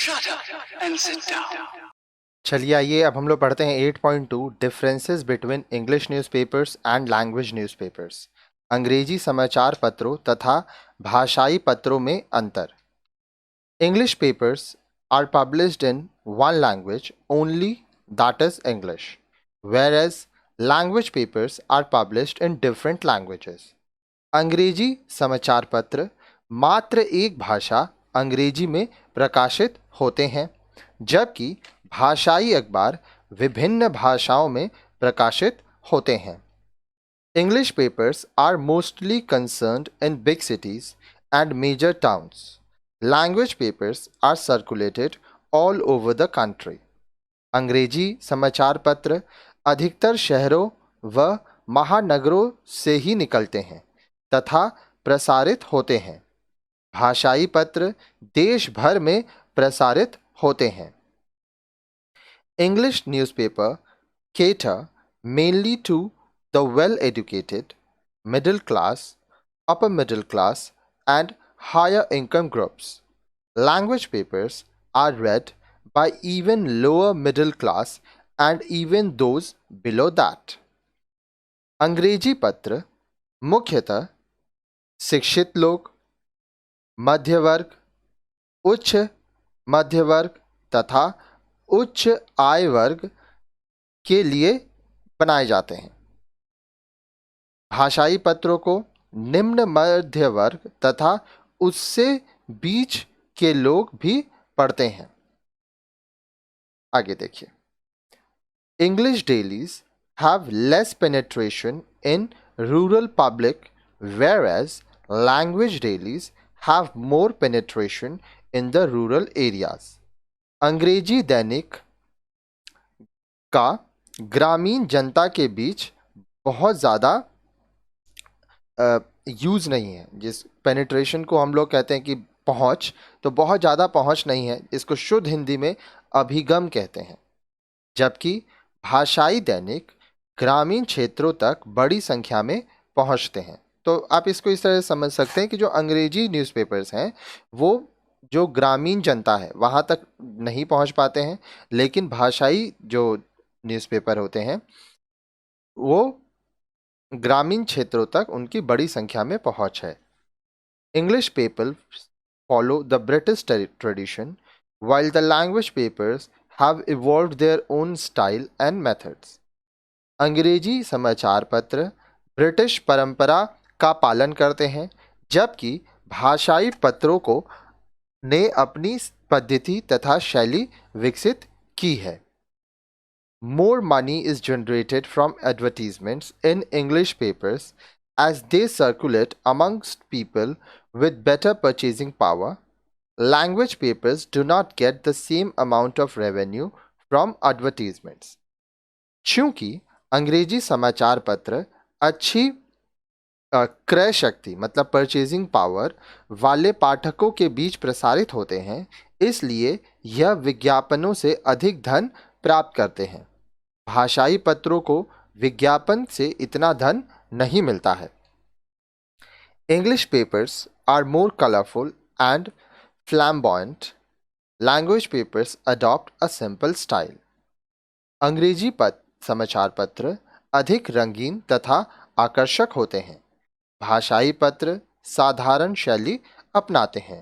Shut up and sit down. चलिए आइए अब हम लोग पढ़ते हैं 8.2 differences between English newspapers and language newspapers. अंग्रेजी समाचार पत्रों तथा भाषाई पत्रों में अंतर। English papers are published in one language only, that is English, whereas language papers are published in different languages. अंग्रेजी समाचार पत्र मात्र एक भाषा अंग्रेजी में प्रकाशित होते हैं, जबकि भाषाई अखबार विभिन्न भाषाओं में प्रकाशित होते हैं। English papers are mostly concerned in big cities and major towns. Language papers are circulated all over the country. अंग्रेजी समाचार पत्र अधिकतर शहरों व महानगरों से ही निकलते हैं तथा प्रसारित होते हैं। भाषाई पत्र देश भर में प्रसारित होते हैं। English newspaper cater mainly to the well-educated, middle class, upper middle class, and higher income groups. Language papers are read by even lower middle class and even those below that. अंग्रेजी पत्र मुख्यतः शिक्षित लोग, मध्य वर्ग, उच्च मध्य वर्ग तथा उच्च आय वर्ग के लिए बनाए जाते हैं। भाषाई पत्रों को निम्न मध्य वर्ग तथा उससे बीच के लोग भी पढ़ते हैं। आगे देखिए, English dailies have less penetration in rural public, whereas language dailies have more penetration in the rural areas. अंग्रेजी दैनिक का ग्रामीण जनता के बीच बहुत ज़्यादा यूज़ नहीं है। जिस पेनिट्रेशन को हम लोग कहते हैं कि पहुँच, तो बहुत ज़्यादा पहुँच नहीं है, इसको शुद्ध हिंदी में अभिगम कहते हैं। जबकि भाषाई दैनिक ग्रामीण क्षेत्रों तक बड़ी संख्या में पहुँचते हैं। तो आप इसको इस तरह से समझ सकते हैं कि जो अंग्रेजी न्यूज़पेपर्स हैं वो जो ग्रामीण जनता है वहाँ तक नहीं पहुँच पाते हैं, लेकिन भाषाई जो न्यूज़पेपर होते हैं वो ग्रामीण क्षेत्रों तक उनकी बड़ी संख्या में पहुँच है। English paper follow the British tradition while the language papers have evolved their own style and methods. अंग्रेजी समाचार पत्र ब्रिटिश परंपरा का पालन करते हैं, जबकि भाषाई पत्रों को ने अपनी पद्धति तथा शैली विकसित की है। More money is generated from advertisements in English papers as they circulate amongst people with better purchasing power. Language papers do not get the same amount of revenue from advertisements. चूंकि अंग्रेजी समाचार पत्र अच्छी क्रय शक्ति मतलब परचेजिंग पावर वाले पाठकों के बीच प्रसारित होते हैं, इसलिए यह विज्ञापनों से अधिक धन प्राप्त करते हैं। भाषाई पत्रों को विज्ञापन से इतना धन नहीं मिलता है। English papers are more colourful and flamboyant. Language papers adopt a simple style. अंग्रेजी समाचार पत्र अधिक रंगीन तथा आकर्षक होते हैं। भाषाई पत्र साधारण शैली अपनाते हैं।